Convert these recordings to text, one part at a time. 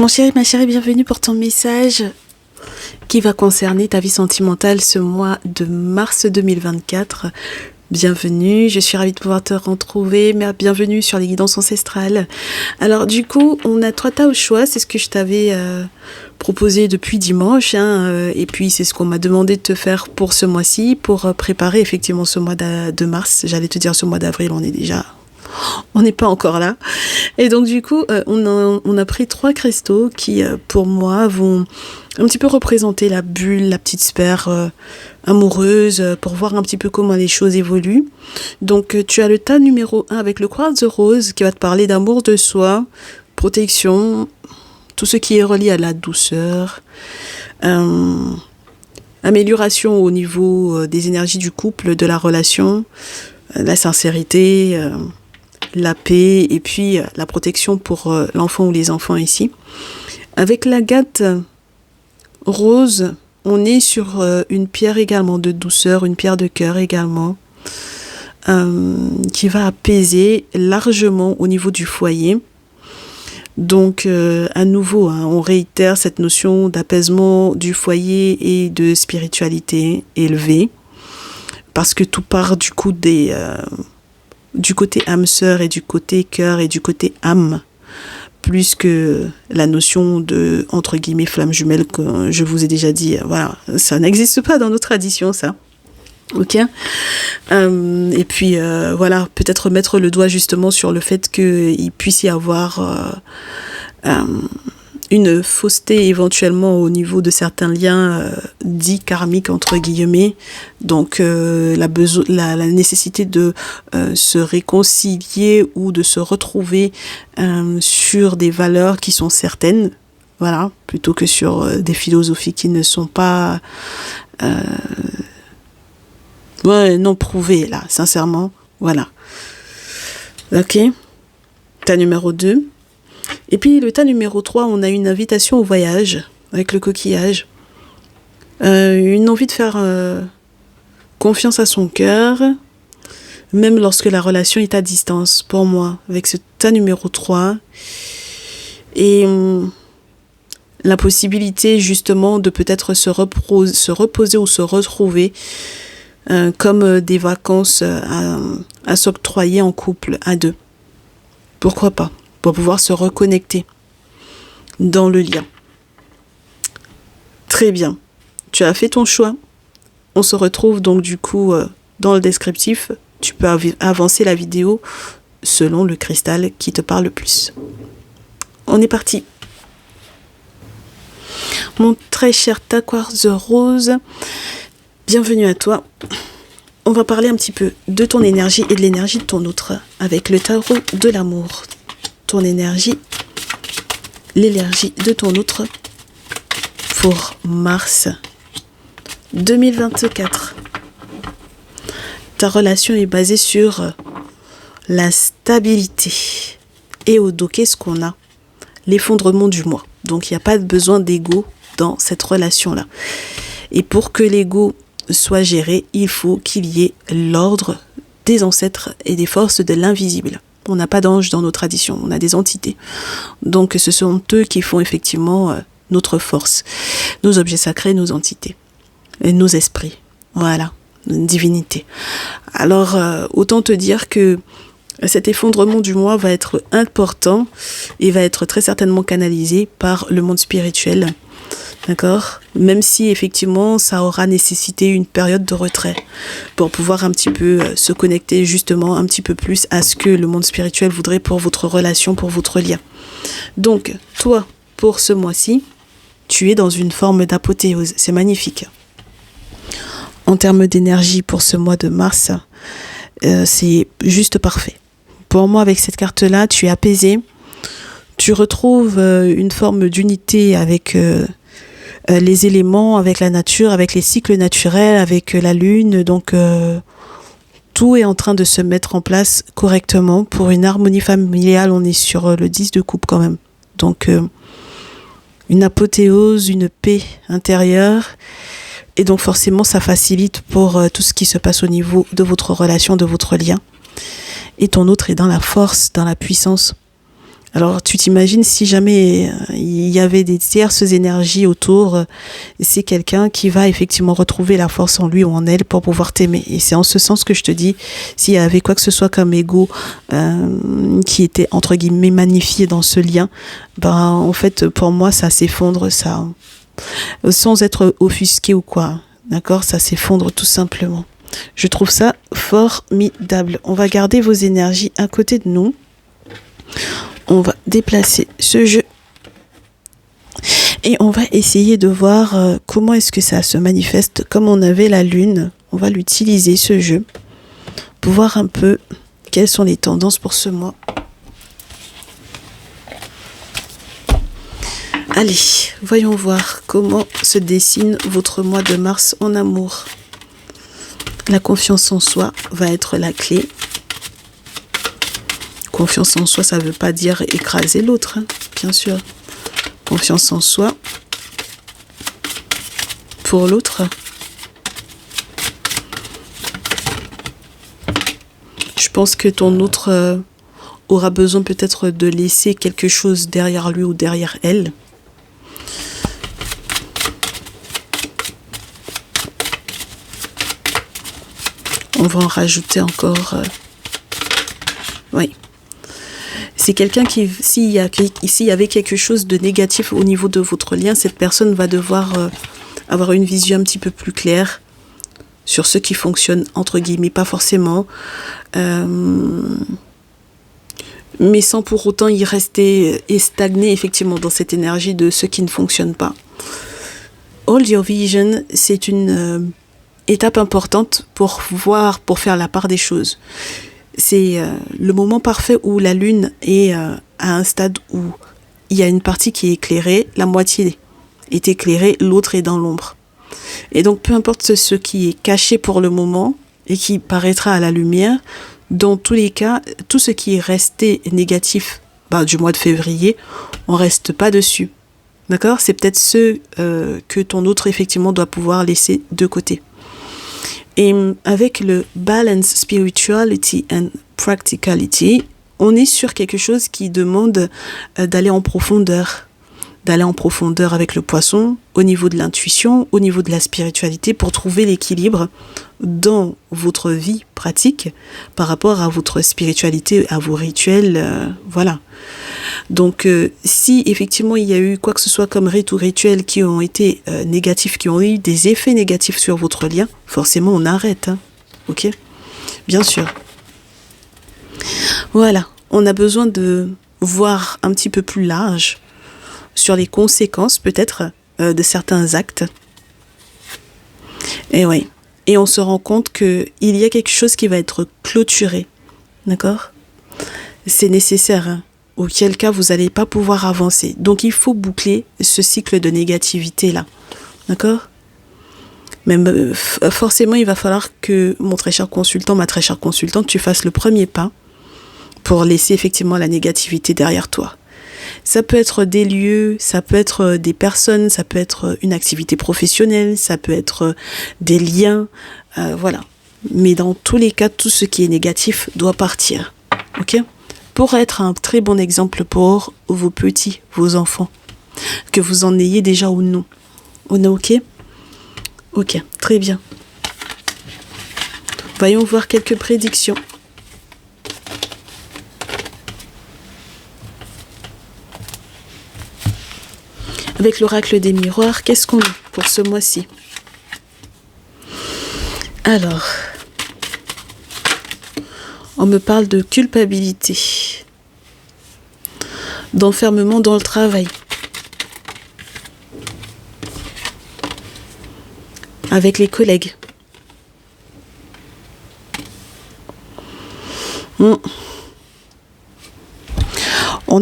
Mon chéri, ma chérie, bienvenue pour ton message qui va concerner ta vie sentimentale ce mois de mars 2024. Bienvenue, je suis ravie de pouvoir te retrouver, mais bienvenue sur les guidances ancestrales. Alors du coup, on a 3 tas au choix, c'est ce que je t'avais proposé depuis dimanche, et puis c'est ce qu'on m'a demandé de te faire pour ce mois-ci, pour préparer effectivement ce mois de mars. J'allais te dire ce mois d'avril, on n'est pas encore là. Et donc du coup, on a pris 3 cristaux qui, pour moi, vont un petit peu représenter la bulle, la petite sphère amoureuse, pour voir un petit peu comment les choses évoluent. Donc tu as le tas numéro 1 avec le quartz rose qui va te parler d'amour de soi, protection, tout ce qui est relié à la douceur, amélioration au niveau des énergies du couple, de la relation, la sincérité, la paix et puis la protection pour l'enfant ou les enfants ici. Avec l'agate rose, on est sur une pierre également de douceur, une pierre de cœur également, qui va apaiser largement au niveau du foyer. Donc à nouveau, on réitère cette notion d'apaisement du foyer et de spiritualité élevée, parce que tout part du coup du côté âme sœur et du côté cœur et du côté âme, plus que la notion de, entre guillemets, flamme jumelle que je vous ai déjà dit. Voilà, ça n'existe pas dans nos traditions, ça. Ok. Et puis, voilà, peut-être mettre le doigt justement sur le fait qu'il puisse y avoir une fausseté éventuellement au niveau de certains liens dits karmiques entre guillemets, donc la nécessité de se réconcilier ou de se retrouver sur des valeurs qui sont certaines, voilà, plutôt que sur des philosophies qui ne sont pas non prouvées là, sincèrement, voilà. Ok, tas numéro 2. Et puis le tas numéro 3, on a une invitation au voyage avec le coquillage. Une envie de faire confiance à son cœur, même lorsque la relation est à distance, pour moi, avec ce tas numéro 3. Et la possibilité justement de peut-être se reposer ou se retrouver comme des vacances à s'octroyer en couple, à 2. Pourquoi pas ? Pour pouvoir se reconnecter dans le lien. Très bien. Tu as fait ton choix. On se retrouve donc du coup dans le descriptif. Tu peux avancer la vidéo selon le cristal qui te parle le plus. On est parti. Mon très cher quartz rose, bienvenue à toi. On va parler un petit peu de ton énergie et de l'énergie de ton autre avec le tarot de l'amour. Ton énergie, l'énergie de ton autre pour mars 2024. Ta relation est basée sur la stabilité. Et au dos, qu'est-ce qu'on a ? L'effondrement du moi. Donc il n'y a pas besoin d'ego dans cette relation-là. Et pour que l'ego soit géré, il faut qu'il y ait l'ordre des ancêtres et des forces de l'invisible. On n'a pas d'anges dans nos traditions, on a des entités. Donc ce sont eux qui font effectivement notre force, nos objets sacrés, nos entités, et nos esprits. Voilà, une divinité. Alors autant te dire que cet effondrement du moi va être important et va être très certainement canalisé par le monde spirituel. D'accord ? Même si effectivement ça aura nécessité une période de retrait pour pouvoir un petit peu se connecter justement un petit peu plus à ce que le monde spirituel voudrait pour votre relation, pour votre lien. Donc toi, pour ce mois-ci, tu es dans une forme d'apothéose. C'est magnifique. En termes d'énergie pour ce mois de mars, c'est juste parfait. Pour moi, avec cette carte-là, tu es apaisé. Tu retrouves une forme d'unité avec les éléments, avec la nature, avec les cycles naturels, avec la lune. Donc, tout est en train de se mettre en place correctement pour une harmonie familiale. On est sur le 10 de coupe quand même. Donc, une apothéose, une paix intérieure. Et donc, forcément, ça facilite pour tout ce qui se passe au niveau de votre relation, de votre lien. Et ton autre est dans la force, dans la puissance. Alors, tu t'imagines si jamais il y avait des tierces énergies autour, c'est quelqu'un qui va effectivement retrouver la force en lui ou en elle pour pouvoir t'aimer. Et c'est en ce sens que je te dis, s'il y avait quoi que ce soit comme ego qui était entre guillemets magnifié dans ce lien, ben en fait pour moi ça s'effondre, ça, sans être offusqué ou quoi. D'accord, ça s'effondre tout simplement. Je trouve ça formidable. On va garder vos énergies à côté de nous. On va déplacer ce jeu et on va essayer de voir comment est-ce que ça se manifeste. Comme on avait la lune, on va l'utiliser ce jeu pour voir un peu quelles sont les tendances pour ce mois. Allez, voyons voir comment se dessine votre mois de mars en amour. La confiance en soi va être la clé. Confiance en soi, ça ne veut pas dire écraser l'autre, hein, bien sûr. Confiance en soi pour l'autre. Je pense que ton autre aura besoin peut-être de laisser quelque chose derrière lui ou derrière elle. On va en rajouter encore. Oui. C'est quelqu'un qui, s'il y avait quelque chose de négatif au niveau de votre lien, cette personne va devoir avoir une vision un petit peu plus claire sur ce qui fonctionne, entre guillemets, pas forcément, mais sans pour autant y rester et stagner effectivement dans cette énergie de ce qui ne fonctionne pas. Hold your vision, c'est une étape importante pour faire la part des choses. C'est le moment parfait où la lune est à un stade où il y a une partie qui est éclairée, la moitié est éclairée, l'autre est dans l'ombre. Et donc peu importe ce qui est caché pour le moment et qui paraîtra à la lumière, dans tous les cas, tout ce qui est resté négatif du mois de février, on ne reste pas dessus. D'accord ? C'est peut-être ce que ton autre effectivement doit pouvoir laisser de côté. Et avec le balance spirituality and practicality, on est sur quelque chose qui demande d'aller en profondeur avec le poisson, au niveau de l'intuition, au niveau de la spiritualité, pour trouver l'équilibre dans votre vie pratique par rapport à votre spiritualité, à vos rituels, voilà. Donc, si effectivement il y a eu quoi que ce soit comme rite ou rituel qui ont été négatifs, qui ont eu des effets négatifs sur votre lien, forcément on arrête, hein. Ok ? Bien sûr. Voilà, on a besoin de voir un petit peu plus large sur les conséquences peut-être de certains actes. Et oui, et on se rend compte qu'il y a quelque chose qui va être clôturé, d'accord ? C'est nécessaire, hein, auquel cas vous n'allez pas pouvoir avancer. Donc il faut boucler ce cycle de négativité-là, d'accord ? Même forcément, il va falloir que mon très cher consultant, ma très chère consultante, tu fasses le premier pas pour laisser effectivement la négativité derrière toi. Ça peut être des lieux, ça peut être des personnes, ça peut être une activité professionnelle, ça peut être des liens, voilà. Mais dans tous les cas, tout ce qui est négatif doit partir, ok ? Pour être un très bon exemple pour vos petits, vos enfants, que vous en ayez déjà ou non. On est ok ? Ok, très bien. Voyons voir quelques prédictions. Avec l'oracle des miroirs, qu'est-ce qu'on a pour ce mois-ci ? Alors, on me parle de culpabilité, d'enfermement dans le travail, avec les collègues. On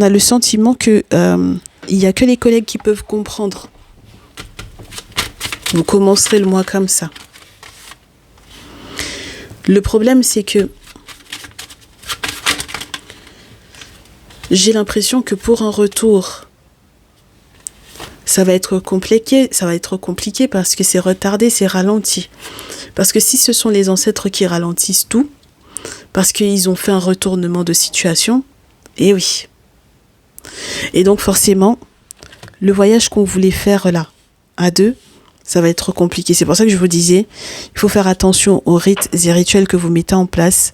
a le sentiment que il n'y a que les collègues qui peuvent comprendre. Vous commencerez le mois comme ça. Le problème, c'est que j'ai l'impression que pour un retour, ça va être compliqué parce que c'est retardé, c'est ralenti. Parce que si ce sont les ancêtres qui ralentissent tout, parce qu'ils ont fait un retournement de situation, eh oui. Et donc forcément, le voyage qu'on voulait faire là, à deux, ça va être compliqué. C'est pour ça que je vous disais, il faut faire attention aux rites et rituels que vous mettez en place,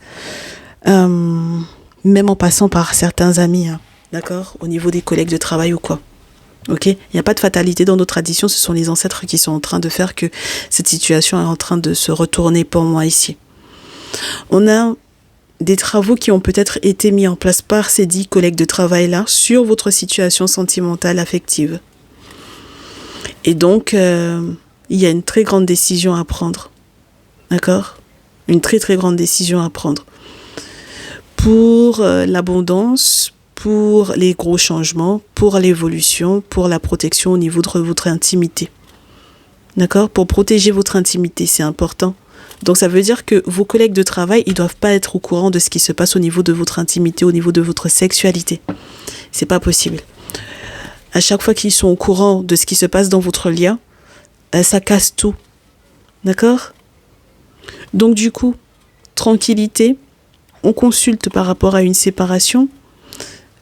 même en passant par certains amis, hein, d'accord, au niveau des collègues de travail ou quoi. Ok, il n'y a pas de fatalité dans nos traditions, ce sont les ancêtres qui sont en train de faire que cette situation est en train de se retourner pour moi ici. On a des travaux qui ont peut-être été mis en place par ces 10 collègues de travail-là sur votre situation sentimentale, affective. Et donc, il y a une très grande décision à prendre. D'accord ? Une très très grande décision à prendre. Pour l'abondance, pour les gros changements, pour l'évolution, pour la protection au niveau de votre intimité. D'accord ? Pour protéger votre intimité, c'est important. Donc ça veut dire que vos collègues de travail, ils ne doivent pas être au courant de ce qui se passe au niveau de votre intimité, au niveau de votre sexualité. C'est pas possible. À chaque fois qu'ils sont au courant de ce qui se passe dans votre lien, ça casse tout. D'accord ? Donc du coup, tranquillité, on consulte par rapport à une séparation,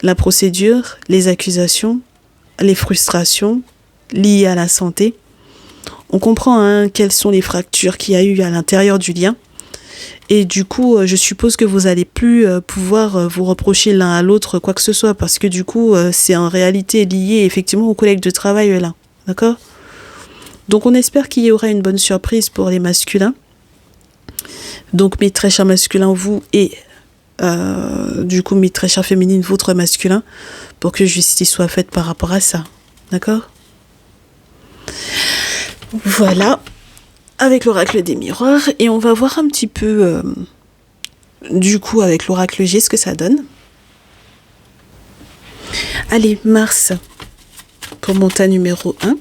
la procédure, les accusations, les frustrations liées à la santé. On comprend quelles sont les fractures qu'il y a eu à l'intérieur du lien. Et du coup, je suppose que vous n'allez plus pouvoir vous reprocher l'un à l'autre quoi que ce soit, parce que du coup, c'est en réalité lié effectivement aux collègues de travail là. D'accord ? Donc on espère qu'il y aura une bonne surprise pour les masculins. Donc mes très chers masculins, vous et du coup mes très chères féminines, votre masculin, pour que justice soit faite par rapport à ça. D'accord ? Voilà, avec l'oracle des miroirs, et on va voir un petit peu, du coup, avec l'oracle G, ce que ça donne. Allez, Mars, pour mon tas numéro 1.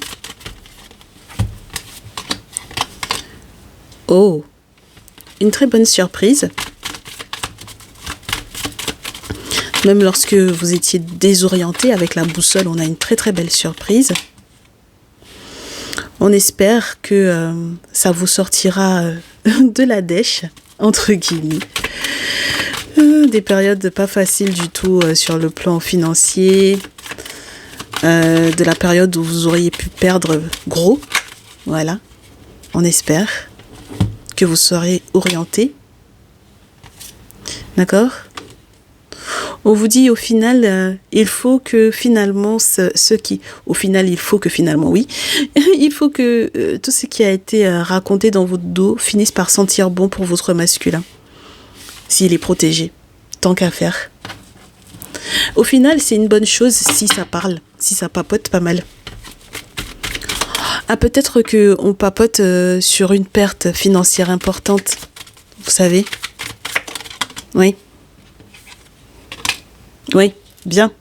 Oh, une très bonne surprise. Même lorsque vous étiez désorienté avec la boussole, on a une très très belle surprise. On espère que ça vous sortira de la dèche, entre guillemets. Des périodes pas faciles du tout sur le plan financier. De la période où vous auriez pu perdre gros. Voilà. On espère que vous serez orienté. D'accord ? On vous dit au final, il faut que finalement, il faut que tout ce qui a été raconté dans votre dos finisse par sentir bon pour votre masculin, s'il est protégé, tant qu'à faire. Au final, c'est une bonne chose si ça parle, si ça papote pas mal. Ah, peut-être qu'on papote sur une perte financière importante, vous savez. Oui. Oui, bien.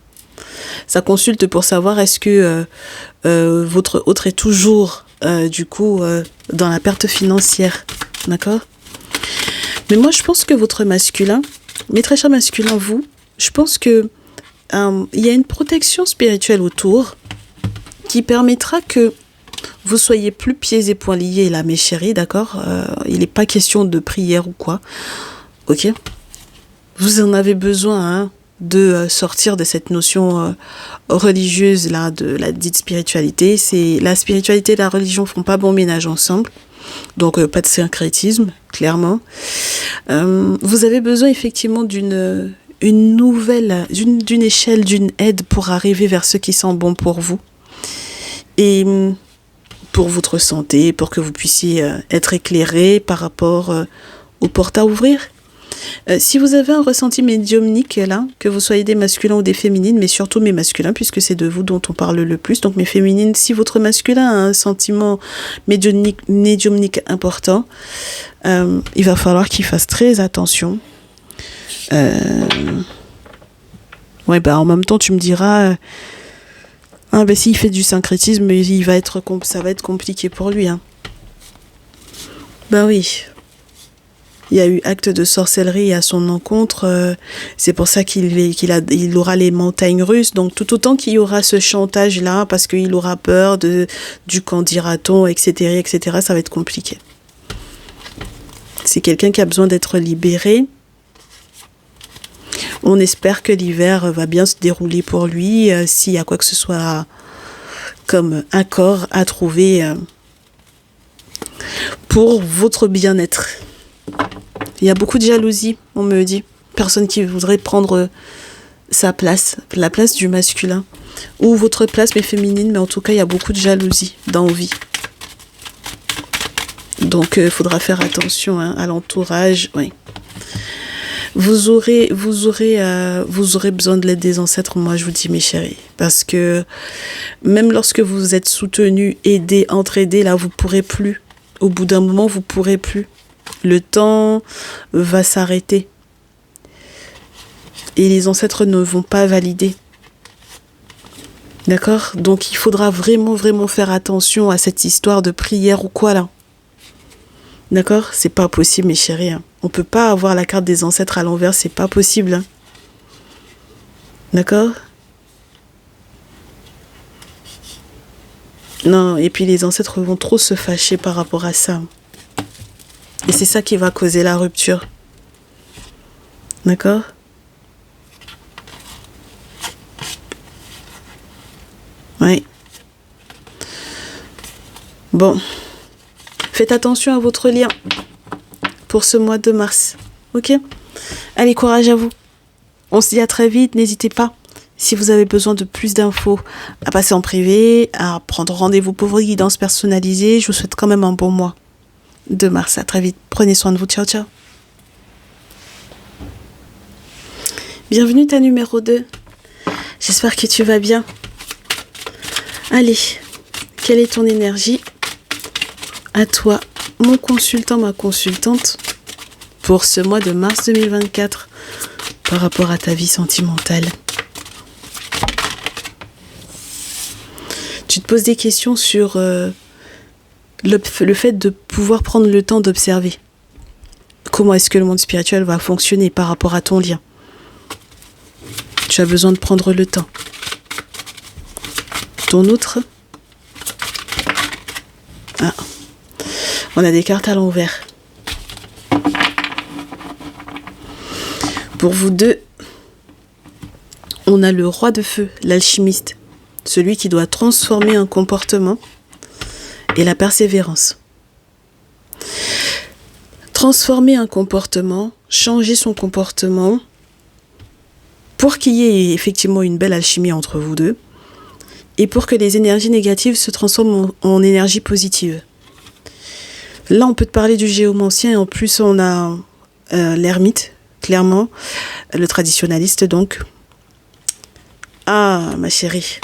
Ça consulte pour savoir est-ce que votre autre est toujours, dans la perte financière. D'accord ? Mais moi, je pense que votre masculin, mes très chers masculins, vous, je pense que il y a une protection spirituelle autour qui permettra que vous soyez plus pieds et poings liés là, mes chéris, d'accord ? Il n'est pas question de prière ou quoi. Ok ? Vous en avez besoin, de sortir de cette notion religieuse là, de la dite spiritualité. La spiritualité et la religion font pas bon ménage ensemble, donc pas de syncrétisme, clairement. Vous avez besoin effectivement d'une échelle, d'une aide pour arriver vers ce qui sent bon pour vous et pour votre santé, pour que vous puissiez être éclairé par rapport aux portes à ouvrir. Si vous avez un ressenti médiumnique là, que vous soyez des masculins ou des féminines, mais surtout mes masculins, puisque c'est de vous dont on parle le plus, donc mes féminines, si votre masculin a un sentiment médiumnique important, il va falloir qu'il fasse très attention. En même temps, tu me diras, s'il fait du syncrétisme, ça va être compliqué pour lui. Oui. Il y a eu acte de sorcellerie à son encontre, c'est pour ça qu'il aura les montagnes russes, donc tout autant qu'il y aura ce chantage-là, parce qu'il aura peur du qu'en dira-t-on, etc., ça va être compliqué. C'est quelqu'un qui a besoin d'être libéré. On espère que l'hiver va bien se dérouler pour lui, s'il y a quoi que ce soit comme accord à trouver pour votre bien-être. Il y a beaucoup de jalousie, on me dit. Personne qui voudrait prendre sa place, la place du masculin. Ou votre place, mais féminine, mais en tout cas, il y a beaucoup de jalousie, d'envie. Donc, il faudra faire attention à l'entourage. Oui. Vous aurez besoin de l'aide des ancêtres, moi je vous dis mes chéris, parce que même lorsque vous êtes soutenus, aidés, entraidés, là vous pourrez plus. Au bout d'un moment, vous pourrez plus. Le temps va s'arrêter. Et les ancêtres ne vont pas valider. D'accord? Donc il faudra vraiment, vraiment faire attention à cette histoire de prière ou quoi là. D'accord? C'est pas possible mes chéris. On peut pas avoir la carte des ancêtres à l'envers, c'est pas possible. D'accord? Non, et puis les ancêtres vont trop se fâcher par rapport à ça. Et c'est ça qui va causer la rupture. D'accord? Oui. Bon. Faites attention à votre lien pour ce mois de mars. Ok? Allez, courage à vous. On se dit à très vite. N'hésitez pas, si vous avez besoin de plus d'infos, à passer en privé, à prendre rendez-vous pour vos guidances personnalisées. Je vous souhaite quand même un bon mois de mars. À très vite. Prenez soin de vous. Ciao, ciao. Bienvenue ta numéro 2. J'espère que tu vas bien. Allez, quelle est ton énergie? À toi, mon consultant, ma consultante, pour ce mois de mars 2024, par rapport à ta vie sentimentale. Tu te poses des questions sur le fait de pouvoir prendre le temps d'observer. Comment est-ce que le monde spirituel va fonctionner par rapport à ton lien? Tu as besoin de prendre le temps. Ton outre. Ah. On a des cartes à l'envers. Pour vous deux, on a le roi de feu, l'alchimiste. Celui qui doit transformer un comportement et la persévérance. Transformer un comportement, changer son comportement pour qu'il y ait effectivement une belle alchimie entre vous deux et pour que les énergies négatives se transforment en énergie positive. Là, on peut te parler du géomancien et en plus, on a l'ermite, clairement, le traditionnaliste donc. Ah, ma chérie.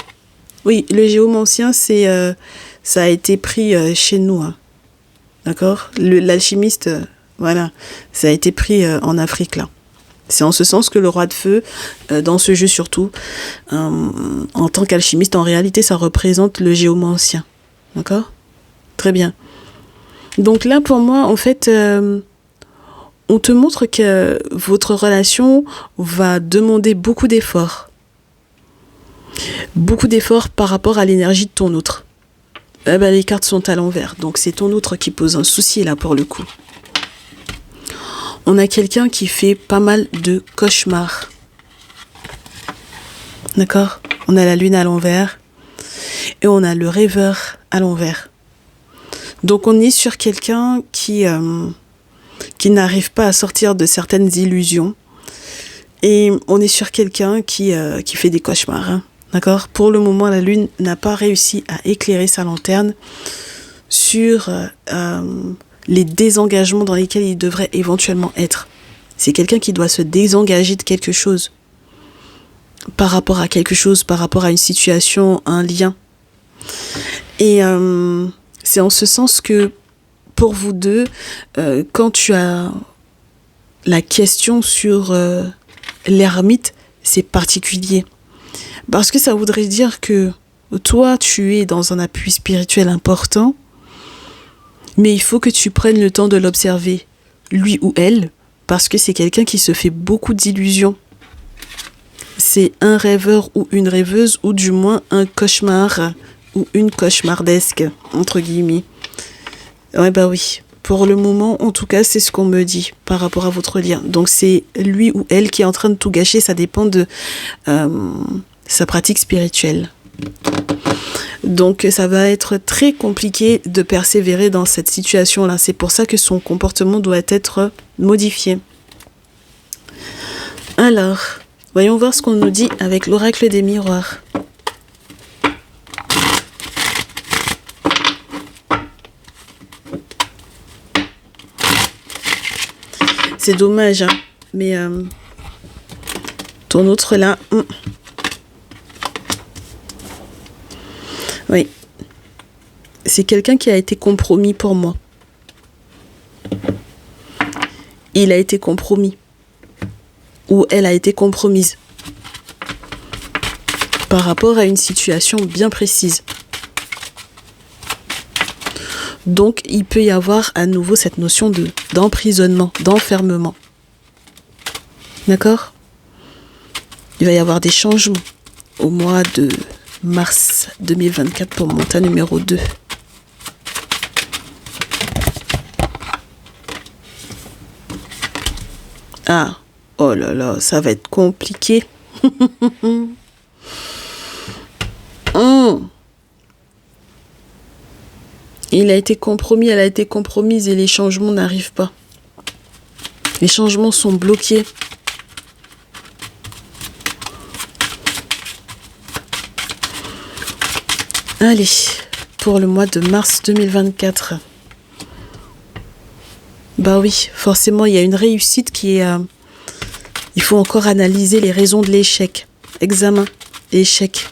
Oui, le géomancien, ça a été pris chez nous. Hein. D'accord? L'alchimiste, voilà, ça a été pris en Afrique, là. C'est en ce sens que le roi de feu, dans ce jeu surtout, en tant qu'alchimiste, en réalité, ça représente le géomancien. D'accord? Très bien. Donc là, pour moi, en fait, on te montre que votre relation va demander beaucoup d'efforts. Beaucoup d'efforts par rapport à l'énergie de ton autre. Les cartes sont à l'envers, donc c'est ton autre qui pose un souci là pour le coup. On a quelqu'un qui fait pas mal de cauchemars. D'accord? On a la lune à l'envers et on a le rêveur à l'envers. Donc on est sur quelqu'un qui n'arrive pas à sortir de certaines illusions. Et on est sur quelqu'un qui fait des cauchemars. Hein. D'accord? Pour le moment, la lune n'a pas réussi à éclairer sa lanterne sur les désengagements dans lesquels il devrait éventuellement être. C'est quelqu'un qui doit se désengager de quelque chose. Par rapport à quelque chose, par rapport à une situation, un lien. Et c'est en ce sens que pour vous deux, quand tu as la question sur l'ermite, c'est particulier. Parce que ça voudrait dire que toi, tu es dans un appui spirituel important, mais il faut que tu prennes le temps de l'observer, lui ou elle, parce que c'est quelqu'un qui se fait beaucoup d'illusions. C'est un rêveur ou une rêveuse, ou du moins un cauchemar ou une cauchemardesque, entre guillemets. Ouais, bah oui. Pour le moment, en tout cas, c'est ce qu'on me dit par rapport à votre lien. Donc, c'est lui ou elle qui est en train de tout gâcher. Ça dépend de sa pratique spirituelle. Donc, ça va être très compliqué de persévérer dans cette situation-là. C'est pour ça que son comportement doit être modifié. Alors, voyons voir ce qu'on nous dit avec l'oracle des miroirs. C'est dommage, hein, mais ton autre là... Oui. C'est quelqu'un qui a été compromis pour moi. Il a été compromis. Ou elle a été compromise. Par rapport à une situation bien précise. Donc, il peut y avoir à nouveau cette notion d'emprisonnement, d'enfermement. D'accord ? Il va y avoir des changements au mois de mars 2024 pour mon tas numéro 2. Ah, oh là là, ça va être compliqué. Il a été compromis, elle a été compromise et les changements n'arrivent pas. Les changements sont bloqués. Allez, pour le mois de mars 2024. Bah oui, forcément, il y a une réussite qui est... il faut encore analyser les raisons de l'échec. Examen, échec.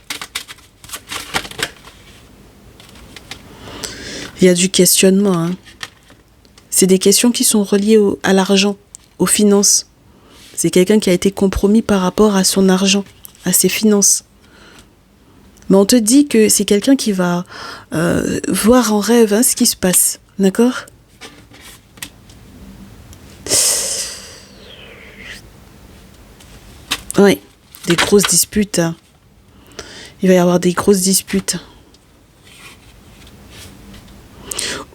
Il y a du questionnement. Hein. C'est des questions qui sont reliées à l'argent, aux finances. C'est quelqu'un qui a été compromis par rapport à son argent, à ses finances. Mais on te dit que c'est quelqu'un qui va voir en rêve ce qui se passe. D'accord ? Oui, des grosses disputes. Hein. Il va y avoir des grosses disputes.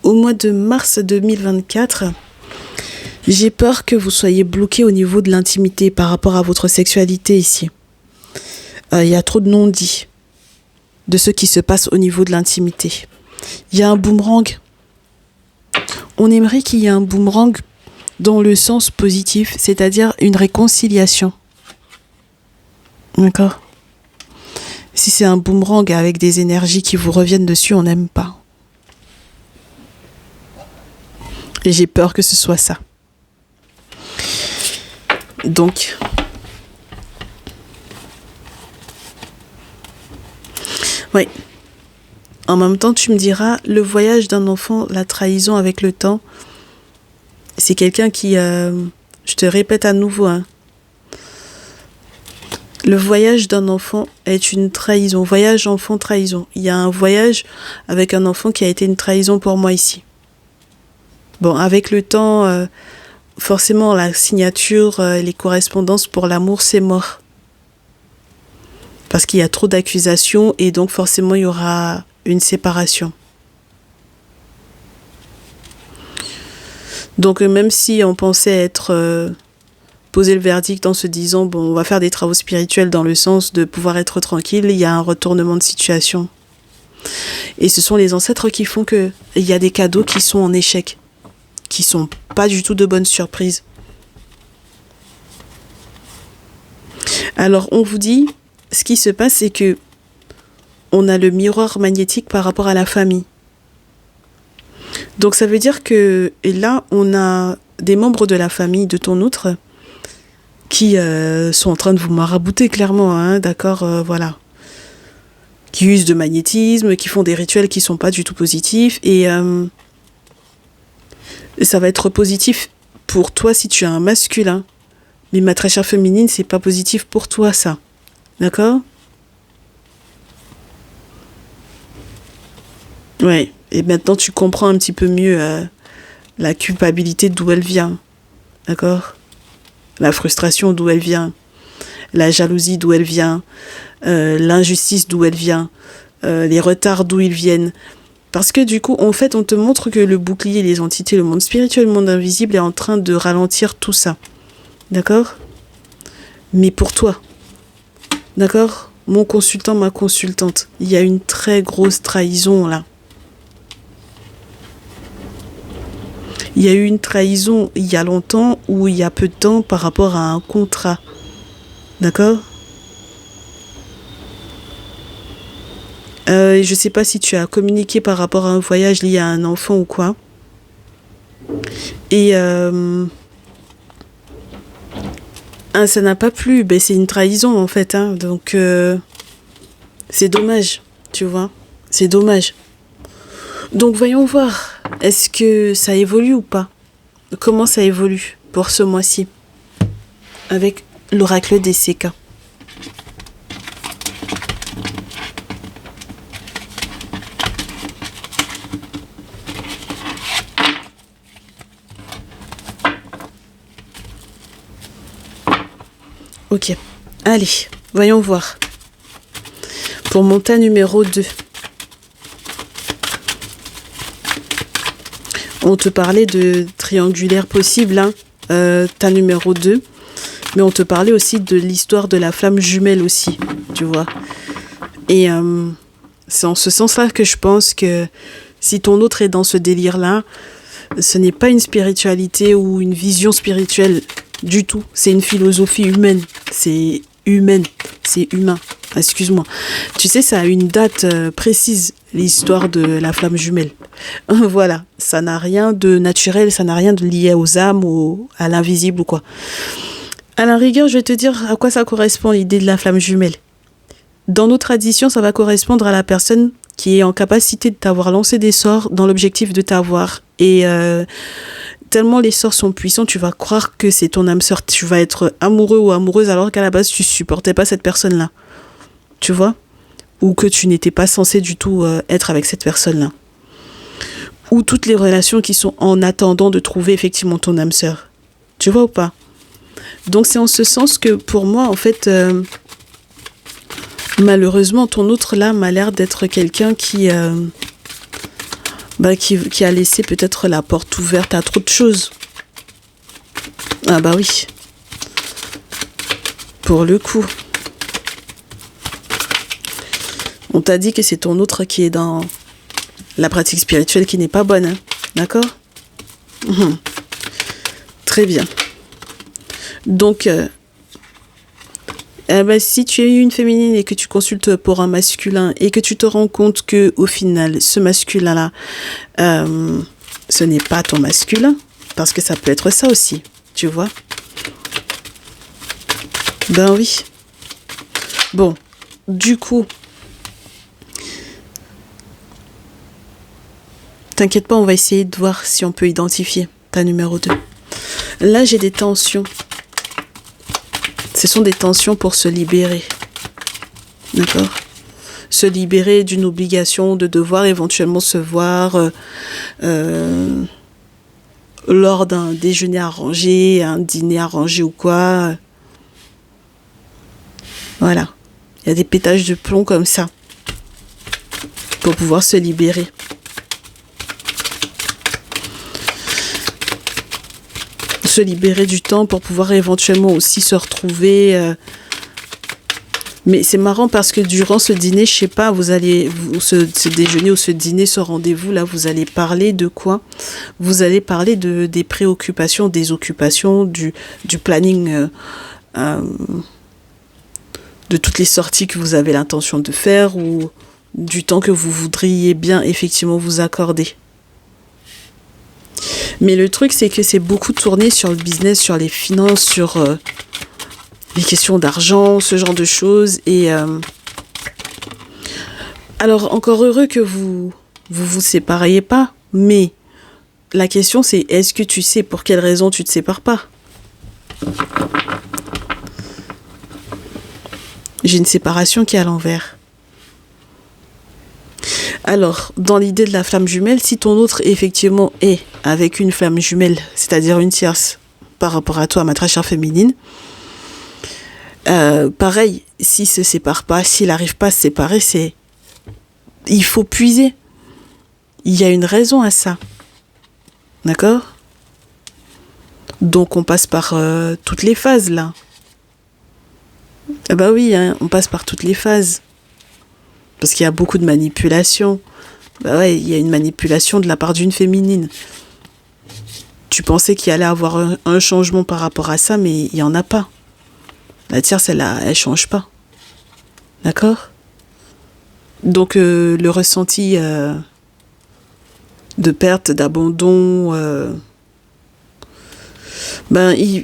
Au mois de mars 2024, j'ai peur que vous soyez bloqué au niveau de l'intimité par rapport à votre sexualité ici. Il y a trop de non-dits de ce qui se passe au niveau de l'intimité. Il y a un boomerang. On aimerait qu'il y ait un boomerang dans le sens positif, c'est-à-dire une réconciliation. D'accord ? Si c'est un boomerang avec des énergies qui vous reviennent dessus, on n'aime pas. Et j'ai peur que ce soit ça. Donc, oui. En même temps, tu me diras, le voyage d'un enfant, la trahison avec le temps, c'est quelqu'un qui, je te répète à nouveau, hein, le voyage d'un enfant est une trahison. Voyage enfant, trahison. Il y a un voyage avec un enfant qui a été une trahison pour moi ici. Bon, avec le temps, forcément, la signature, les correspondances pour l'amour, c'est mort. Parce qu'il y a trop d'accusations et donc forcément, il y aura une séparation. Donc, même si on pensait être... poser le verdict en se disant, bon, on va faire des travaux spirituels dans le sens de pouvoir être tranquille, il y a un retournement de situation. Et ce sont les ancêtres qui font qu'il y a des cadeaux qui sont en échec, qui sont pas du tout de bonnes surprises. Alors, on vous dit, ce qui se passe, c'est que on a le miroir magnétique par rapport à la famille. Donc, ça veut dire que là, on a des membres de la famille de ton autre qui sont en train de vous marabouter clairement, hein, d'accord, voilà. Qui usent de magnétisme, qui font des rituels qui sont pas du tout positifs, et ça va être positif pour toi si tu as un masculin, mais ma très chère féminine, c'est pas positif pour toi, ça, d'accord ? Ouais, et maintenant tu comprends un petit peu mieux la culpabilité d'où elle vient, d'accord ? La frustration d'où elle vient, la jalousie d'où elle vient, l'injustice d'où elle vient, les retards d'où ils viennent. Parce que du coup, en fait, on te montre que le bouclier, les entités, le monde spirituel, le monde invisible est en train de ralentir tout ça. D'accord? Mais pour toi, d'accord? Mon consultant, ma consultante, il y a une très grosse trahison là. Il y a eu une trahison il y a longtemps ou il y a peu de temps par rapport à un contrat. D'accord? Je ne sais pas si tu as communiqué par rapport à un voyage lié à un enfant ou quoi. Et ça n'a pas plu. Ben, c'est une trahison en fait. Hein. Donc c'est dommage, tu vois. C'est dommage. Donc voyons voir. Est-ce que ça évolue ou pas? Comment ça évolue pour ce mois-ci avec l'oracle des CK? Ok, allez, voyons voir. Pour mon tas numéro 2. On te parlait de triangulaire possible, hein, tas numéro 2. Mais on te parlait aussi de l'histoire de la flamme jumelle aussi, tu vois. Et c'est en ce sens-là que je pense que si ton autre est dans ce délire-là, ce n'est pas une spiritualité ou une vision spirituelle du tout. C'est une philosophie humaine. C'est humaine. C'est humain. Excuse-moi. Tu sais, ça a une date précise, l'histoire de la flamme jumelle. Voilà. Ça n'a rien de naturel, ça n'a rien de lié aux âmes ou à l'invisible ou quoi. À la rigueur, je vais te dire à quoi ça correspond l'idée de la flamme jumelle. Dans nos traditions, ça va correspondre à la personne qui est en capacité de t'avoir lancé des sorts dans l'objectif de t'avoir. Et tellement les sorts sont puissants, tu vas croire que c'est ton âme sœur. Tu vas être amoureux ou amoureuse alors qu'à la base, tu supportais pas cette personne-là. Tu vois? Ou que tu n'étais pas censé du tout être avec cette personne-là. Ou toutes les relations qui sont en attendant de trouver effectivement ton âme sœur. Tu vois ou pas? Donc c'est en ce sens que pour moi, en fait, malheureusement, ton autre là m'a l'air d'être quelqu'un qui a laissé peut-être la porte ouverte à trop de choses. Ah bah oui. Pour le coup. On t'a dit que c'est ton autre qui est dans la pratique spirituelle qui n'est pas bonne. Hein. D'accord? Très bien. Donc, si tu es une féminine et que tu consultes pour un masculin et que tu te rends compte que au final, ce masculin-là, ce n'est pas ton masculin, parce que ça peut être ça aussi, tu vois. Ben oui. Bon, du coup, t'inquiète pas, on va essayer de voir si on peut identifier ta numéro 2. Là, j'ai des tensions. Ce sont des tensions pour se libérer. D'accord? Se libérer d'une obligation de devoir éventuellement se voir lors d'un déjeuner arrangé, un dîner arrangé ou quoi. Voilà. Il y a des pétages de plomb comme ça pour pouvoir se libérer. Se libérer du temps pour pouvoir éventuellement aussi se retrouver. Mais c'est marrant parce que durant ce dîner, je sais pas, ce déjeuner ou ce dîner, ce rendez-vous là, vous allez parler de quoi? Vous allez parler des préoccupations, des occupations, du planning, de toutes les sorties que vous avez l'intention de faire ou du temps que vous voudriez bien effectivement vous accorder. Mais le truc, c'est que c'est beaucoup tourné sur le business, sur les finances, sur les questions d'argent, ce genre de choses. Et alors, encore heureux que vous sépariez pas, mais la question, c'est est-ce que tu sais pour quelle raison tu te sépares pas? J'ai une séparation qui est à l'envers. Alors, dans l'idée de la flamme jumelle, si ton autre effectivement est avec une flamme jumelle, c'est-à-dire une tierce par rapport à toi, ma très chère féminine, pareil, s'il se sépare pas, s'il n'arrive pas à se séparer, il faut puiser. Il y a une raison à ça. D'accord? Donc on passe par toutes les phases là. Ah bah oui, hein, on passe par toutes les phases. Parce qu'il y a beaucoup de manipulation. Bah ouais, il y a une manipulation de la part d'une féminine. Tu pensais qu'il y allait avoir un changement par rapport à ça, mais il n'y en a pas. La tierce, elle change pas. D'accord? Donc le ressenti de perte, d'abandon,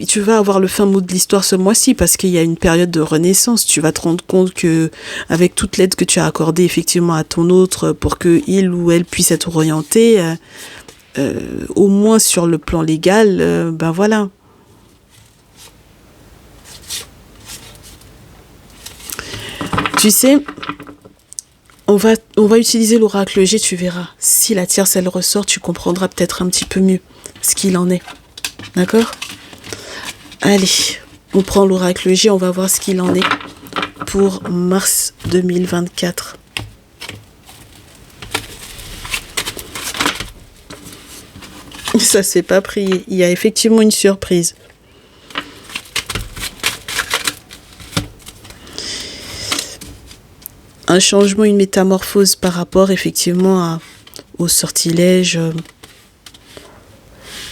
tu vas avoir le fin mot de l'histoire ce mois-ci parce qu'il y a une période de renaissance. Tu vas te rendre compte que avec toute l'aide que tu as accordée effectivement à ton autre pour que il ou elle puisse être orienté, au moins sur le plan légal, voilà. Tu sais, on va utiliser l'oracle G, tu verras. Si la tierce, elle ressort, tu comprendras peut-être un petit peu mieux ce qu'il en est. D'accord? Allez, on prend l'oracle G, on va voir ce qu'il en est pour mars 2024. Ça se fait pas prier. Il y a effectivement une surprise. Un changement, une métamorphose par rapport effectivement au sortilège,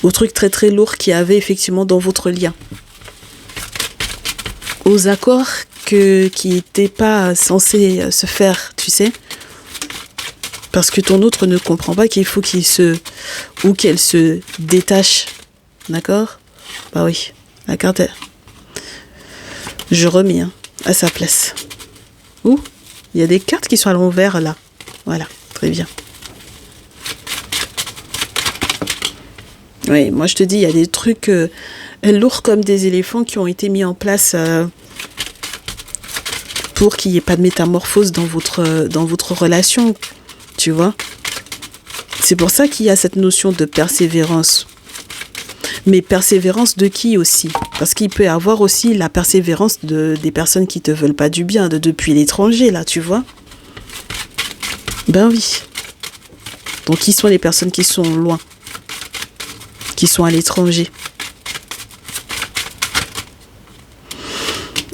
au truc très très lourd qu'il y avait effectivement dans votre lien. Aux accords qui n'étaient pas censés se faire, tu sais. Parce que ton autre ne comprend pas qu'il faut qu'elle se détache. D'accord? Bah oui, la carte, je remets à sa place. Ouh, il y a des cartes qui sont à l'envers là. Voilà, très bien. Oui, moi je te dis, il y a des trucs lourds comme des éléphants qui ont été mis en place pour qu'il n'y ait pas de métamorphose dans votre relation, tu vois. C'est pour ça qu'il y a cette notion de persévérance. Mais persévérance de qui aussi? Parce qu'il peut y avoir aussi la persévérance des personnes qui te veulent pas du bien, depuis l'étranger, là, tu vois. Ben oui. Donc, qui sont les personnes qui sont loin? Qui sont à l'étranger?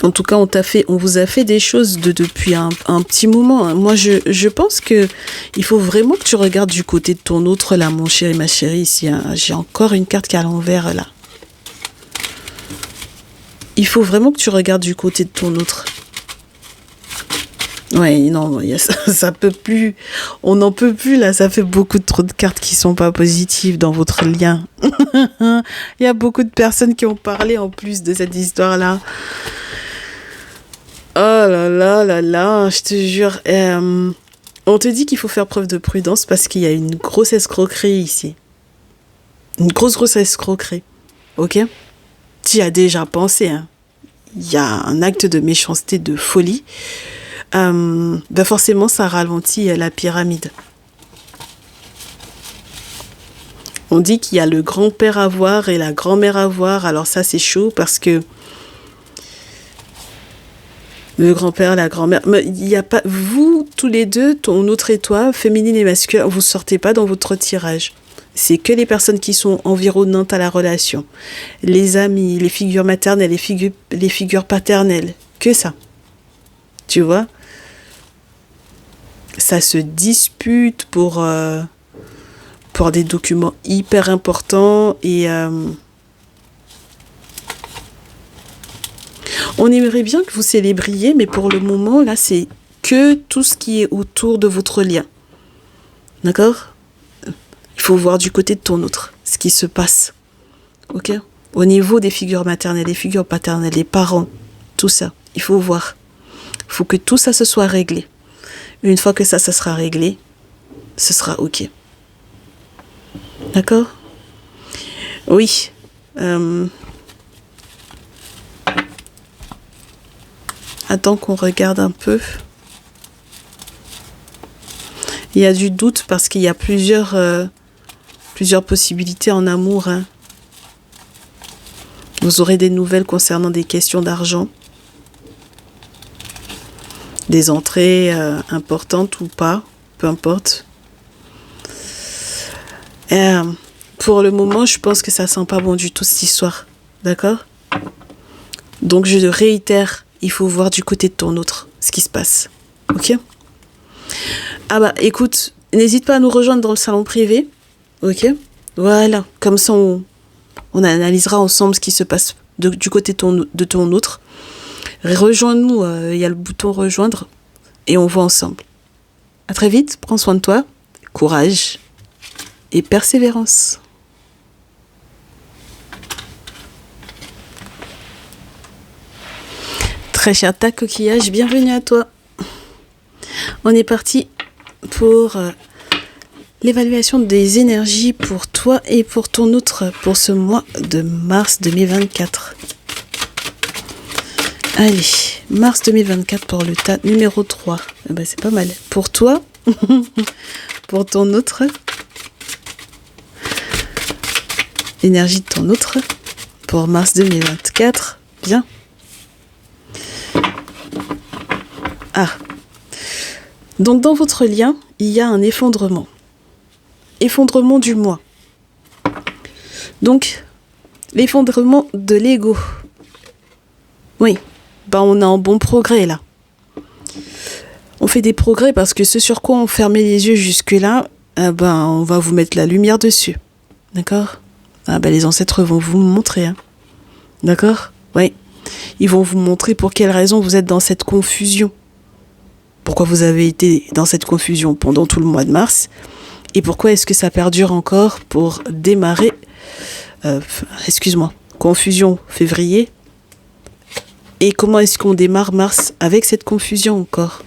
En tout cas, on vous a fait des choses depuis un petit moment. Moi, je pense que il faut vraiment que tu regardes du côté de ton autre, là, mon chéri, ma chérie, ici. J'ai encore une carte qui est à l'envers, là. Il faut vraiment que tu regardes du côté de ton autre. Ouais, non, ça peut plus. On n'en peut plus, là. Ça fait beaucoup trop de cartes qui sont pas positives dans votre lien. Il y a beaucoup de personnes qui ont parlé en plus de cette histoire-là. Oh là là là là, je te jure. On te dit qu'il faut faire preuve de prudence parce qu'il y a une grosse escroquerie ici. Une grosse escroquerie. Ok? Tu y as déjà pensé, hein. Il y a un acte de méchanceté, de folie. Forcément, ça ralentit la pyramide. On dit qu'il y a le grand-père à voir et la grand-mère à voir. Alors ça, c'est chaud parce que le grand-père, la grand-mère, mais il n'y a pas, vous, tous les deux, ton autre et toi, féminine et masculin, vous sortez pas dans votre tirage. C'est que les personnes qui sont environnantes à la relation. Les amis, les figures maternelles, les figures paternelles. Que ça. Tu vois? Ça se dispute pour des documents hyper importants et on aimerait bien que vous célébriez, mais pour le moment, là, c'est que tout ce qui est autour de votre lien. D'accord? Il faut voir du côté de ton autre, ce qui se passe. Ok? Au niveau des figures maternelles, des figures paternelles, des parents, tout ça, il faut voir. Il faut que tout ça se soit réglé. Une fois que ça sera réglé, ce sera ok. D'accord? Oui. Attends qu'on regarde un peu. Il y a du doute parce qu'il y a plusieurs possibilités en amour. Hein. Vous aurez des nouvelles concernant des questions d'argent. Des entrées importantes ou pas, peu importe. Euh, pour le moment, je pense que ça sent pas bon du tout cette histoire. D'accord? Donc, je réitère, il faut voir du côté de ton autre ce qui se passe. Ok? Ah bah, écoute, n'hésite pas à nous rejoindre dans le salon privé. Ok? Voilà. Comme ça, on analysera ensemble ce qui se passe du côté de ton autre. Rejoins-nous, il y a le bouton rejoindre et on voit ensemble. À très vite, prends soin de toi, courage et persévérance. Très cher ta coquillage, bienvenue à toi. On est parti pour l'évaluation des énergies pour toi et pour ton autre pour ce mois de mars 2024. Allez, mars 2024 pour le tas numéro 3. Eh ben, c'est pas mal. Pour toi, pour ton autre, l'énergie de ton autre pour mars 2024. Bien. Ah. Donc dans votre lien, il y a un effondrement. Effondrement du moi. Donc, l'effondrement de l'ego. Oui, ben on a un bon progrès là. On fait des progrès parce que ce sur quoi on fermait les yeux jusque-là, on va vous mettre la lumière dessus. D'accord? Les ancêtres vont vous montrer. Hein. D'accord? Oui. Ils vont vous montrer pour quelles raisons vous êtes dans cette confusion. Pourquoi vous avez été dans cette confusion pendant tout le mois de mars. Et pourquoi est-ce que ça perdure encore pour démarrer... confusion février. Et comment est-ce qu'on démarre mars avec cette confusion encore?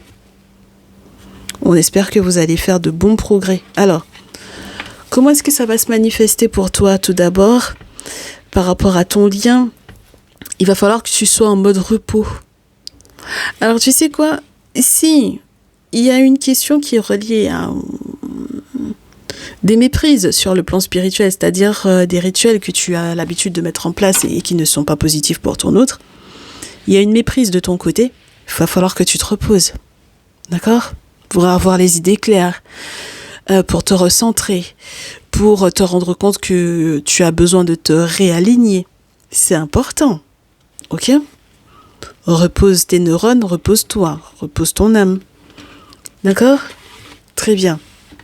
On espère que vous allez faire de bons progrès. Alors, comment est-ce que ça va se manifester pour toi tout d'abord? Par rapport à ton lien, il va falloir que tu sois en mode repos. Alors, tu sais quoi? Si il y a une question qui est reliée à des méprises sur le plan spirituel, c'est-à-dire des rituels que tu as l'habitude de mettre en place et qui ne sont pas positifs pour ton autre, il y a une méprise de ton côté, il va falloir que tu te reposes. D'accord? Pour avoir les idées claires, pour te recentrer, pour te rendre compte que tu as besoin de te réaligner. C'est important. Ok? Repose tes neurones, repose-toi, repose ton âme. D'accord? Très bien.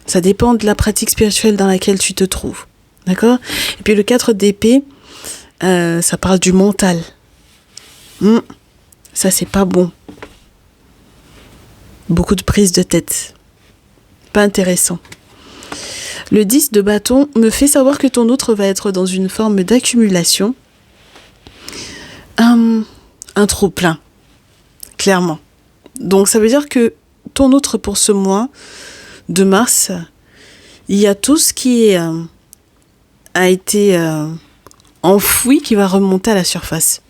Ça dépend de la pratique spirituelle dans laquelle tu te trouves. D'accord? Et puis le 4 d'épée, ça parle du mental. Ça, c'est pas bon. Beaucoup de prises de tête. Pas intéressant. Le 10 de bâton me fait savoir que ton autre va être dans une forme d'accumulation. Un trop-plein. Clairement. Donc, ça veut dire que ton autre pour ce mois de mars, il y a tout ce qui a été enfoui qui va remonter à la surface.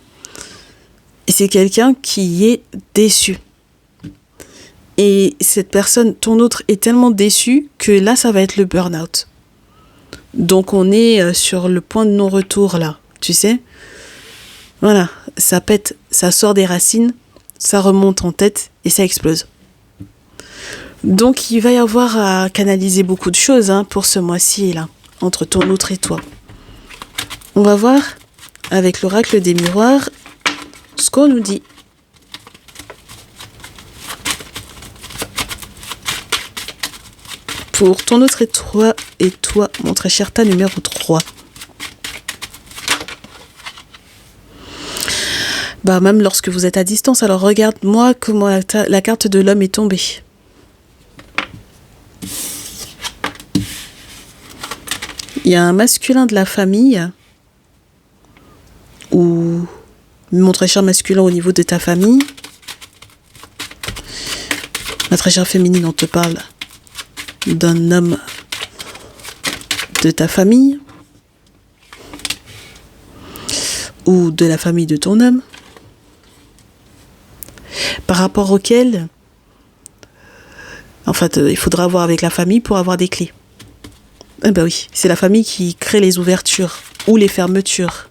Et c'est quelqu'un qui est déçu. Et cette personne, ton autre, est tellement déçu que là, ça va être le burn-out. Donc, on est sur le point de non-retour, là. Tu sais? Voilà. Ça pète, ça sort des racines, ça remonte en tête et ça explose. Donc, il va y avoir à canaliser beaucoup de choses pour ce mois-ci, là, entre ton autre et toi. On va voir, avec l'oracle des miroirs, ce qu'on nous dit. Pour ton autre et toi, mon très cher tas numéro 3. Même lorsque vous êtes à distance, alors regarde-moi comment la carte de l'homme est tombée. Il y a un masculin de la famille, ou mon très cher masculin au niveau de ta famille. Ma très chère féminine, on te parle d'un homme de ta famille ou de la famille de ton homme, par rapport auquel il faudra voir avec la famille pour avoir des clés. Oui, c'est la famille qui crée les ouvertures ou les fermetures.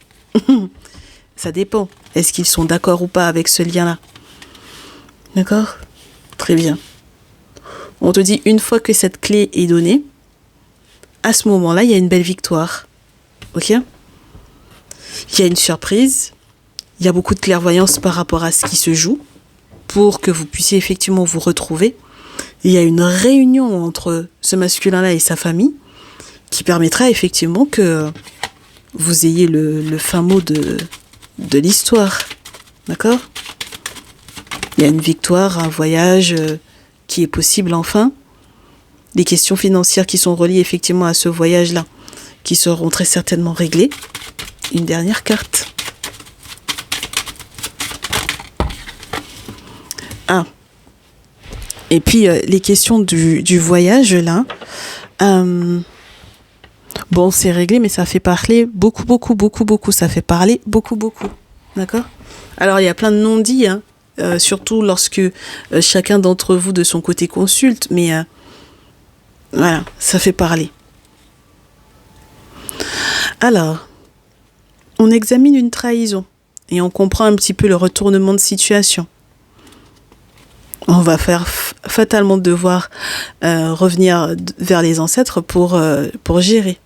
Ça dépend. Est-ce qu'ils sont d'accord ou pas avec ce lien-là? D'accord? Très bien. On te dit, une fois que cette clé est donnée, à ce moment-là, il y a une belle victoire. Ok ? Il y a une surprise. Il y a beaucoup de clairvoyance par rapport à ce qui se joue pour que vous puissiez effectivement vous retrouver. Il y a une réunion entre ce masculin-là et sa famille qui permettra effectivement que vous ayez le fin mot de l'histoire. D'accord ? Il y a une victoire, un voyage qui est possible enfin. Les questions financières qui sont reliées effectivement à ce voyage-là, qui seront très certainement réglées. Une dernière carte. Ah. Et puis, les questions du voyage, là. Bon, c'est réglé, mais ça fait parler beaucoup. Ça fait parler beaucoup. D'accord ? Alors, il y a plein de non-dits, hein, surtout lorsque chacun d'entre vous, de son côté, consulte. Mais voilà, ça fait parler. Alors, on examine une trahison et on comprend un petit peu le retournement de situation. On va fatalement devoir revenir vers les ancêtres pour gérer.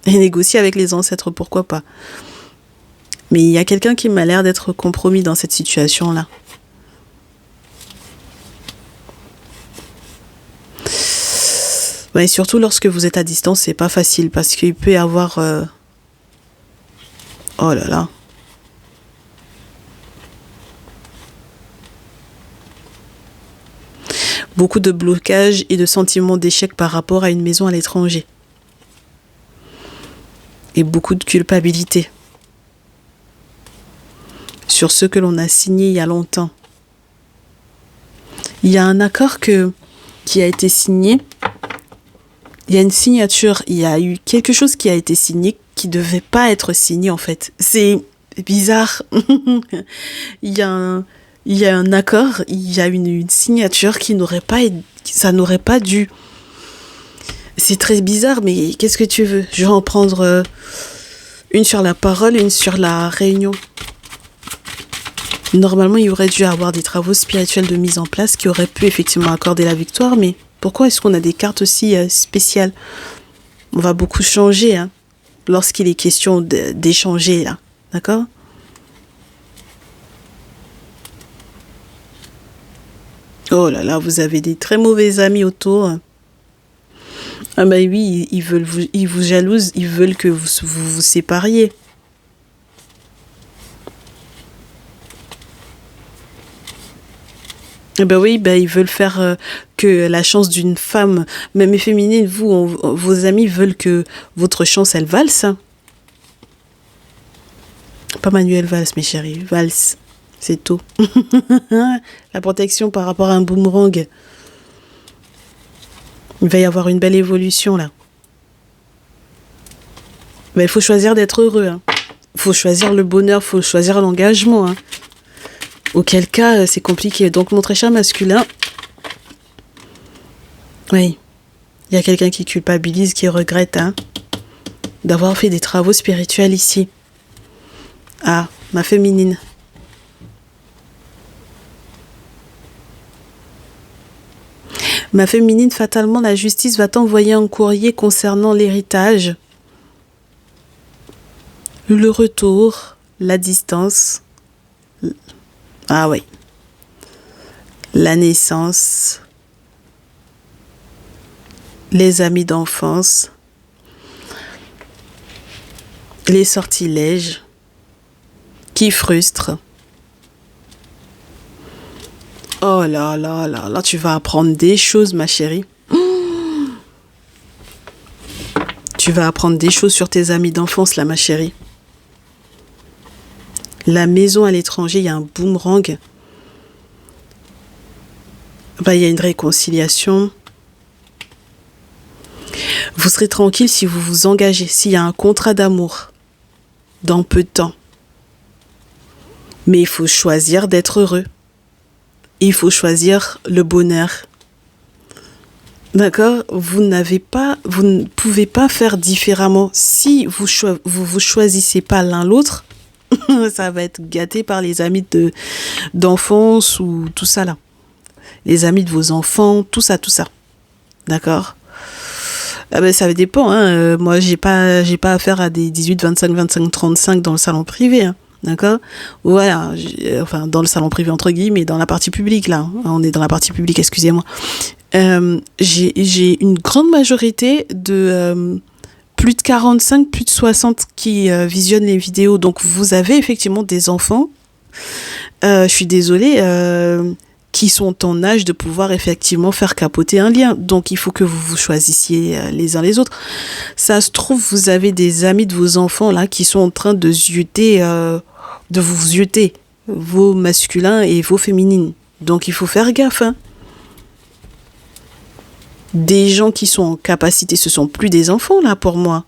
Et négocier avec les ancêtres, pourquoi pas. Mais il y a quelqu'un qui m'a l'air d'être compromis dans cette situation-là. Ouais, surtout lorsque vous êtes à distance, c'est pas facile parce qu'il peut y avoir... Oh là là. Beaucoup de blocages et de sentiments d'échec par rapport à une maison à l'étranger. Et beaucoup de culpabilité sur ce que l'on a signé il y a longtemps. Il y a un accord qui a été signé. Il y a une signature. Il y a eu quelque chose qui a été signé qui ne devait pas être signé en fait. C'est bizarre. Il y a un accord. Il y a une signature qui n'aurait pas... Ça n'aurait pas dû... C'est très bizarre, mais qu'est-ce que tu veux ? Je vais en prendre une sur la parole, une sur la réunion. Normalement, il y aurait dû avoir des travaux spirituels de mise en place qui auraient pu effectivement accorder la victoire, mais pourquoi est-ce qu'on a des cartes aussi spéciales ? On va beaucoup changer hein, lorsqu'il est question d'échanger, là. D'accord ? Oh là là, vous avez des très mauvais amis autour. Ah bah oui, ils vous jalousent, ils veulent que vous sépariez. Ah bah oui, bah ils veulent faire que la chance d'une femme, même féminine, vos amis veulent que votre chance, elle valse. Pas Manuel Valls, mes chéris, Valls, c'est tout. La protection par rapport à un boomerang. Il va y avoir une belle évolution là. Mais il faut choisir d'être heureux. Hein. Il faut choisir le bonheur, il faut choisir l'engagement. Hein. Auquel cas, c'est compliqué. Donc, mon très cher masculin, oui, il y a quelqu'un qui culpabilise, qui regrette hein, d'avoir fait des travaux spirituels ici. Ah, ma féminine. Ma féminine, fatalement, la justice va t'envoyer un courrier concernant l'héritage, le retour, la distance. Ah oui. La naissance, les amis d'enfance, les sortilèges qui frustrent. Oh là là là là, tu vas apprendre des choses, ma chérie. Tu vas apprendre des choses sur tes amis d'enfance, là, ma chérie. La maison à l'étranger, il y a un boomerang. Bah, il y a une réconciliation. Vous serez tranquille si vous vous engagez, s'il y a un contrat d'amour dans peu de temps. Mais il faut choisir d'être heureux. Il faut choisir le bonheur. D'accord ? Vous ne pouvez pas faire différemment. Si vous choisissez pas l'un l'autre, ça va être gâté par les amis d'enfance ou tout ça là. Les amis de vos enfants, tout ça. D'accord ? Ah ben, ça dépend, hein. Moi, j'ai pas affaire à des 18, 25, 25, 35 dans le salon privé, hein. D'accord? Voilà. Enfin, dans le salon privé, entre guillemets, dans la partie publique, là. On est dans la partie publique, excusez-moi. J'ai une grande majorité de plus de 45, plus de 60 qui visionnent les vidéos. Donc, vous avez effectivement des enfants, je suis désolée, qui sont en âge de pouvoir effectivement faire capoter un lien. Donc, il faut que vous vous choisissiez les uns les autres. Ça se trouve, vous avez des amis de vos enfants là qui sont en train de zioter, de vous zioter, vos masculins et vos féminines. Donc, il faut faire gaffe, hein. Des gens qui sont en capacité, ce sont plus des enfants là pour moi.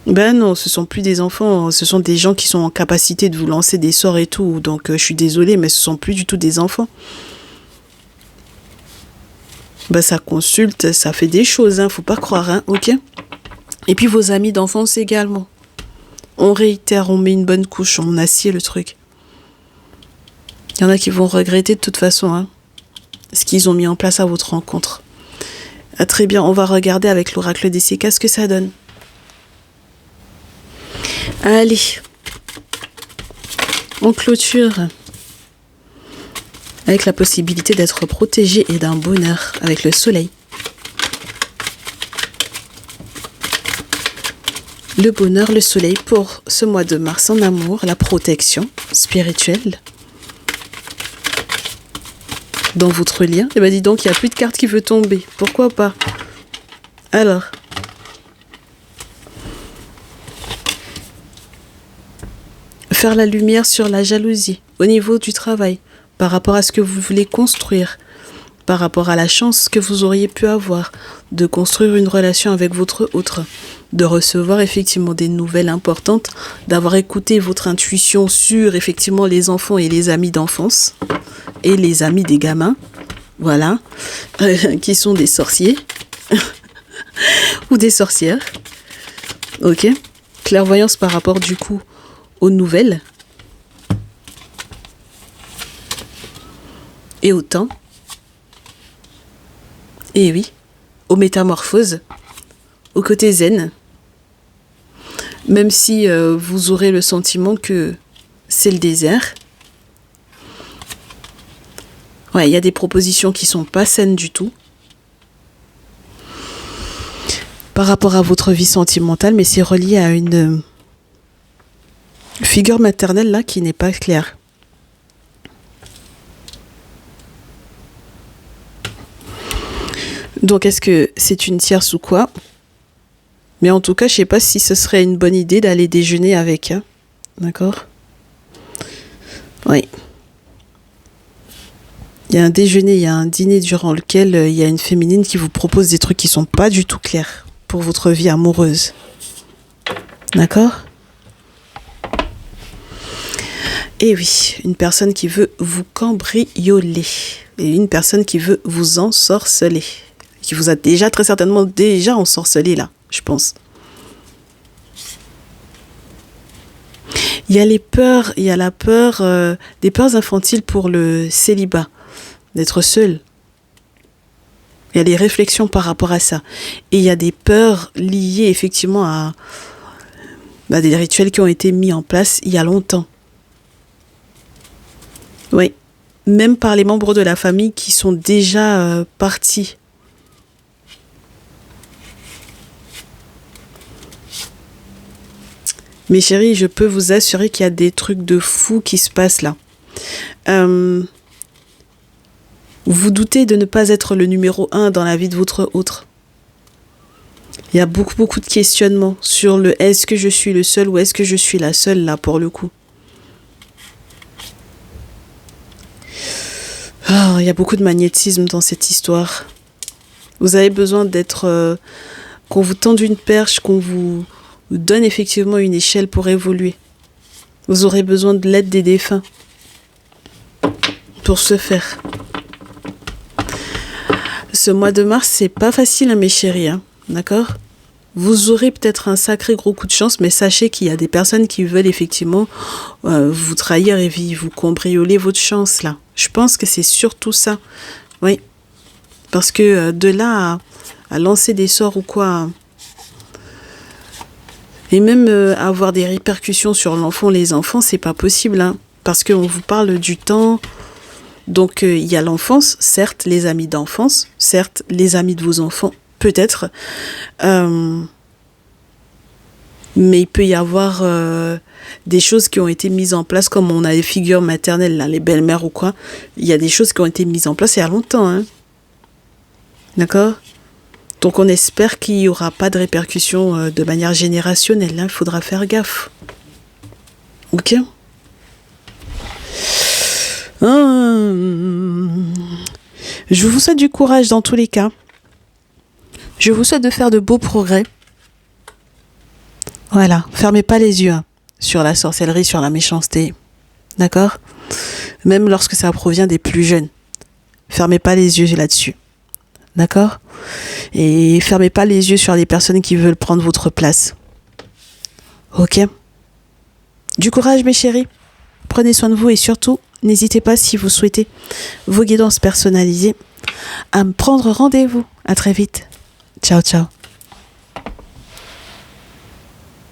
Ben non, ce sont plus des enfants, ce sont des gens qui sont en capacité de vous lancer des sorts et tout. Donc je suis désolée, mais ce sont plus du tout des enfants. Ben ça consulte, ça fait des choses, hein, faut pas croire, hein, ok? Et puis vos amis d'enfance également. On réitère, on met une bonne couche, on assied le truc. Il y en a qui vont regretter de toute façon, hein, ce qu'ils ont mis en place à votre rencontre. Ah, très bien, on va regarder avec l'oracle des CK ce que ça donne. Allez, on clôture avec la possibilité d'être protégé et d'un bonheur avec le soleil. Le bonheur, le soleil pour ce mois de mars en amour, la protection spirituelle. Dans votre lien, eh ben dis donc, il n'y a plus de carte qui veut tomber. Pourquoi pas? Alors, faire la lumière sur la jalousie au niveau du travail, par rapport à ce que vous voulez construire, par rapport à la chance que vous auriez pu avoir de construire une relation avec votre autre, de recevoir effectivement des nouvelles importantes, d'avoir écouté votre intuition sur effectivement les enfants et les amis d'enfance et les amis des gamins, voilà, qui sont des sorciers ou des sorcières. Ok, clairvoyance par rapport du coup aux nouvelles et au temps. Et oui, aux métamorphoses, au côté zen. Même si vous aurez le sentiment que c'est le désert. Ouais, il y a des propositions qui sont pas saines du tout. Par rapport à votre vie sentimentale, mais c'est relié à une figure maternelle là qui n'est pas claire. Donc est-ce que c'est une tierce ou quoi? Mais en tout cas, je sais pas si ce serait une bonne idée d'aller déjeuner avec. Hein. D'accord? Oui. Il y a un déjeuner, il y a un dîner durant lequel il y a une féminine qui vous propose des trucs qui sont pas du tout clairs pour votre vie amoureuse. D'accord? Et oui, une personne qui veut vous cambrioler et une personne qui veut vous ensorceler, qui vous a déjà très certainement déjà ensorcelé là, je pense. Il y a les peurs, il y a la peur, des peurs infantiles pour le célibat, d'être seul. Il y a des réflexions par rapport à ça. Et il y a des peurs liées effectivement à des rituels qui ont été mis en place il y a longtemps. Oui, même par les membres de la famille qui sont déjà partis. Mes chéris, je peux vous assurer qu'il y a des trucs de fou qui se passent là. Vous doutez de ne pas être le numéro 1 dans la vie de votre autre. Il y a beaucoup de questionnements sur le est-ce que je suis le seul ou est-ce que je suis la seule là pour le coup. Oh, il y a beaucoup de magnétisme dans cette histoire. Vous avez besoin d'être... qu'on vous tende une perche, qu'on vous donne effectivement une échelle pour évoluer. Vous aurez besoin de l'aide des défunts pour ce faire. Ce mois de mars, c'est pas facile, hein, mes chéris, hein, d'accord? Vous aurez peut-être un sacré gros coup de chance, mais sachez qu'il y a des personnes qui veulent effectivement vous trahir et vous cambrioler votre chance, là. Je pense que c'est surtout ça. Oui. Parce que de là à lancer des sorts ou quoi, et même avoir des répercussions sur l'enfant, les enfants, c'est pas possible, hein, parce qu'on vous parle du temps. Donc il y a l'enfance, certes, les amis d'enfance, certes, les amis de vos enfants, peut-être. Mais il peut y avoir des choses qui ont été mises en place, comme on a les figures maternelles, là, les belles-mères ou quoi. Il y a des choses qui ont été mises en place il y a longtemps, hein. D'accord ? Donc on espère qu'il n'y aura pas de répercussions de manière générationnelle. Il faudra faire gaffe. Ok ? Je vous souhaite du courage dans tous les cas. Je vous souhaite de faire de beaux progrès. Voilà, fermez pas les yeux sur la sorcellerie, sur la méchanceté. D'accord ? Même lorsque ça provient des plus jeunes. Fermez pas les yeux là-dessus. D'accord ? Et fermez pas les yeux sur les personnes qui veulent prendre votre place. Ok ? Du courage mes chéris. Prenez soin de vous et surtout, n'hésitez pas si vous souhaitez vos guidances personnalisées à me prendre rendez-vous. À très vite. Ciao, ciao.